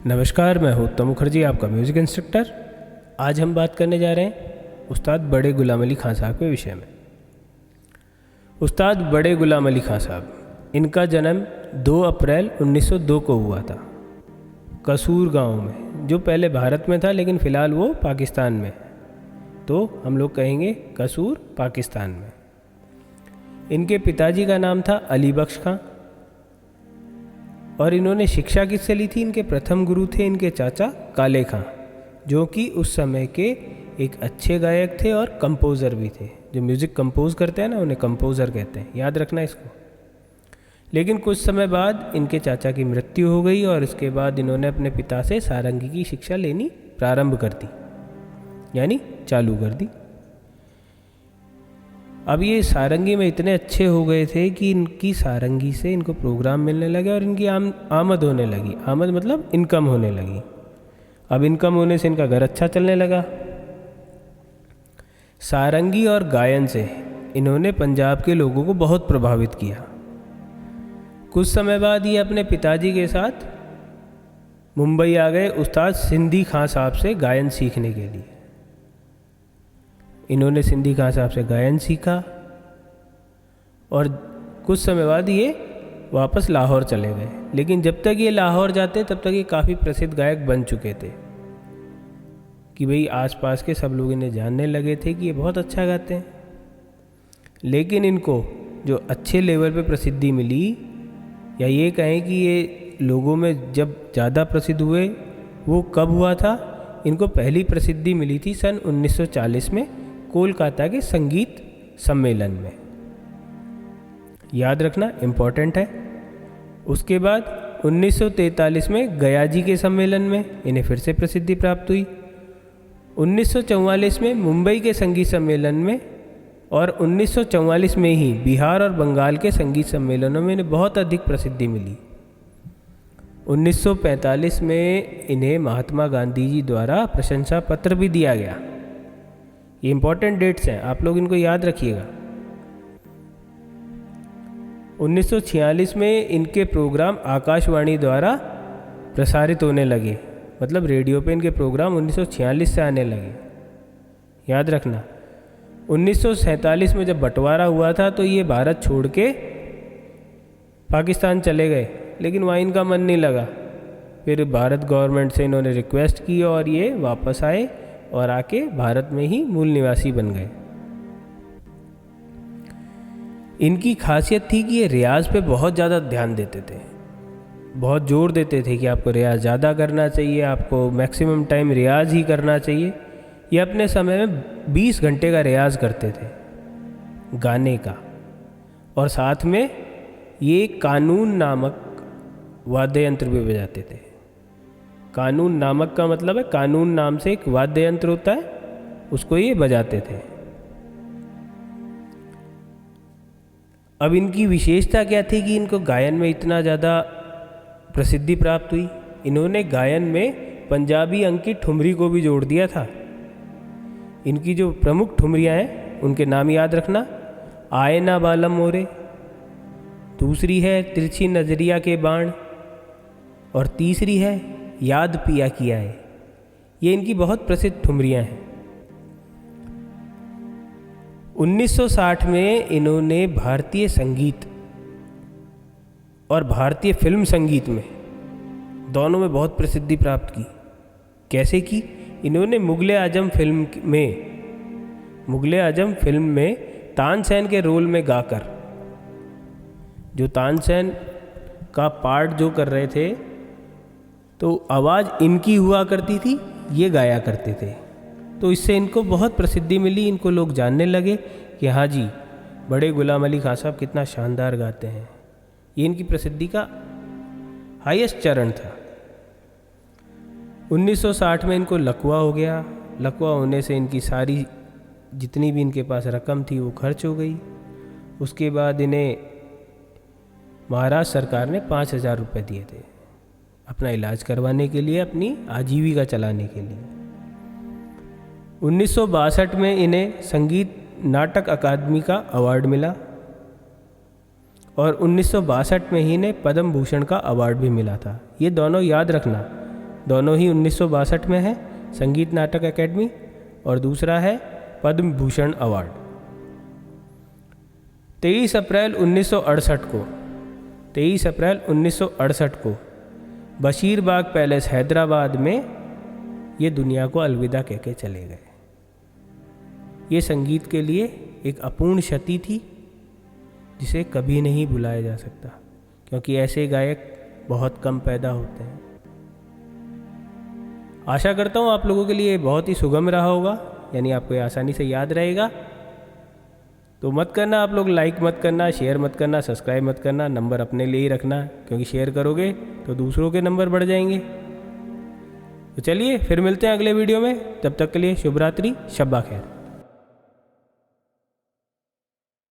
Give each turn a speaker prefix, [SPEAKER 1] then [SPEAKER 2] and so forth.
[SPEAKER 1] नमस्कार, मैं हूँ उत्तम मुखर्जी, आपका म्यूज़िक इंस्ट्रक्टर। आज हम बात करने जा रहे हैं उस्ताद बड़े गुलाम अली खां साहब के विषय में। उस्ताद बड़े गुलाम अली खां साहब, इनका जन्म 2 अप्रैल 1902 को हुआ था कसूर गांव में, जो पहले भारत में था लेकिन फ़िलहाल वो पाकिस्तान में है, तो हम लोग कहेंगे कसूर, पाकिस्तान में। इनके पिताजी का नाम था अली बख्श खां और इन्होंने शिक्षा किससे ली थी? इनके प्रथम गुरु थे इनके चाचा काले खां, जो कि उस समय के एक अच्छे गायक थे और कंपोज़र भी थे। जो म्यूज़िक कंपोज करते हैं ना, उन्हें कंपोज़र कहते हैं, याद रखना इसको। लेकिन कुछ समय बाद इनके चाचा की मृत्यु हो गई और इसके बाद इन्होंने अपने पिता से सारंगी की शिक्षा लेनी प्रारंभ कर दी, यानी चालू कर दी। अब ये सारंगी में इतने अच्छे हो गए थे कि इनकी सारंगी से इनको प्रोग्राम मिलने लगे और इनकी आमद होने लगी। आमद मतलब इनकम होने लगी। अब इनकम होने से इनका घर अच्छा चलने लगा। सारंगी और गायन से इन्होंने पंजाब के लोगों को बहुत प्रभावित किया। कुछ समय बाद ये अपने पिताजी के साथ मुंबई आ गए उस्ताद सिंधी खां साहब से गायन सीखने के लिए। इन्होंने सिंधी खां साहब से गायन सीखा और कुछ समय बाद ये वापस लाहौर चले गए। लेकिन जब तक ये लाहौर जाते तब तक ये काफ़ी प्रसिद्ध गायक बन चुके थे कि भाई आसपास के सब लोग इन्हें जानने लगे थे कि ये बहुत अच्छा गाते हैं। लेकिन इनको जो अच्छे लेवल पे प्रसिद्धि मिली, या ये कहें कि ये लोगों में जब ज़्यादा प्रसिद्ध हुए, वो कब हुआ था? इनको पहली प्रसिद्धि मिली थी सन 1940 में कोलकाता के संगीत सम्मेलन में। याद रखना, इम्पॉर्टेंट है। उसके बाद 1943 में गया जी के सम्मेलन में इन्हें फिर से प्रसिद्धि प्राप्त हुई। 1944 में मुंबई के संगीत सम्मेलन में और 1944 में ही बिहार और बंगाल के संगीत सम्मेलनों में इन्हें बहुत अधिक प्रसिद्धि मिली। 1945 में इन्हें महात्मा गांधी जी द्वारा प्रशंसा पत्र भी दिया गया। ये इंपॉर्टेंट डेट्स हैं, आप लोग इनको याद रखिएगा। 1946 में इनके प्रोग्राम आकाशवाणी द्वारा प्रसारित होने लगे, मतलब रेडियो पे इनके प्रोग्राम 1946 से आने लगे, याद रखना। 1947 में जब बंटवारा हुआ था तो ये भारत छोड़ के पाकिस्तान चले गए, लेकिन वहाँ इनका मन नहीं लगा। फिर भारत गवर्नमेंट से इन्होंने रिक्वेस्ट की और ये वापस आए और आके भारत में ही मूल निवासी बन गए। इनकी खासियत थी कि ये रियाज पे बहुत ज़्यादा ध्यान देते थे, बहुत जोर देते थे कि आपको रियाज ज़्यादा करना चाहिए, आपको मैक्सिमम टाइम रियाज ही करना चाहिए। ये अपने समय में 20 घंटे का रियाज करते थे गाने का, और साथ में ये कानून नामक वाद्य यंत्र भी बजाते थे। कानून नामक का मतलब है, कानून नाम से एक वाद्य यंत्र होता है, उसको ये बजाते थे। अब इनकी विशेषता क्या थी कि इनको गायन में इतना ज़्यादा प्रसिद्धि प्राप्त हुई? इन्होंने गायन में पंजाबी अंक की ठुमरी को भी जोड़ दिया था। इनकी जो प्रमुख ठुमरियाँ हैं उनके नाम याद रखना। आए ना बालम मोरे, दूसरी है तिरछी नजरिया के बाण, और तीसरी है याद पिया किया है। ये इनकी बहुत प्रसिद्ध ठुमरियाँ हैं। 1960 में इन्होंने भारतीय संगीत और भारतीय फिल्म संगीत में दोनों में बहुत प्रसिद्धि प्राप्त की। कैसे की? इन्होंने मुगले आजम फिल्म में तानसेन के रोल में गाकर, जो तानसेन का पार्ट जो कर रहे थे, तो आवाज़ इनकी हुआ करती थी, ये गाया करते थे। तो इससे इनको बहुत प्रसिद्धि मिली। इनको लोग जानने लगे कि हाँ जी, बड़े गुलाम अली खां साहब कितना शानदार गाते हैं। ये इनकी प्रसिद्धि का हाईएस्ट चरण था। 1960 में इनको लकवा हो गया। लकवा होने से इनकी सारी जितनी भी इनके पास रकम थी वो खर्च हो गई। उसके बाद इन्हें महाराष्ट्र सरकार ने 5,000 रुपये दिए थे अपना इलाज करवाने के लिए, अपनी आजीविका चलाने के लिए। 1962 में इन्हें संगीत नाटक अकादमी का अवार्ड मिला और 1962 में ही इन्हें पद्म भूषण का अवार्ड भी मिला था। ये दोनों याद रखना, दोनों ही 1962 में है, संगीत नाटक अकेडमी, और दूसरा है पद्म भूषण अवार्ड। 23 अप्रैल 1968 को बशीरबाग पैलेस हैदराबाद में ये दुनिया को अलविदा कह के चले गए। ये संगीत के लिए एक अपूर्ण क्षति थी जिसे कभी नहीं भुलाया जा सकता, क्योंकि ऐसे गायक बहुत कम पैदा होते हैं। आशा करता हूँ आप लोगों के लिए बहुत ही सुगम रहा होगा, यानी आपको ये आसानी से याद रहेगा। तो मत करना आप लोग, लाइक मत करना, शेयर मत करना, सब्सक्राइब मत करना, नंबर अपने लिए ही रखना, क्योंकि शेयर करोगे तो दूसरों के नंबर बढ़ जाएंगे। तो चलिए फिर मिलते हैं अगले वीडियो में, तब तक के लिए शुभ रात्रि, शब्बा खैर।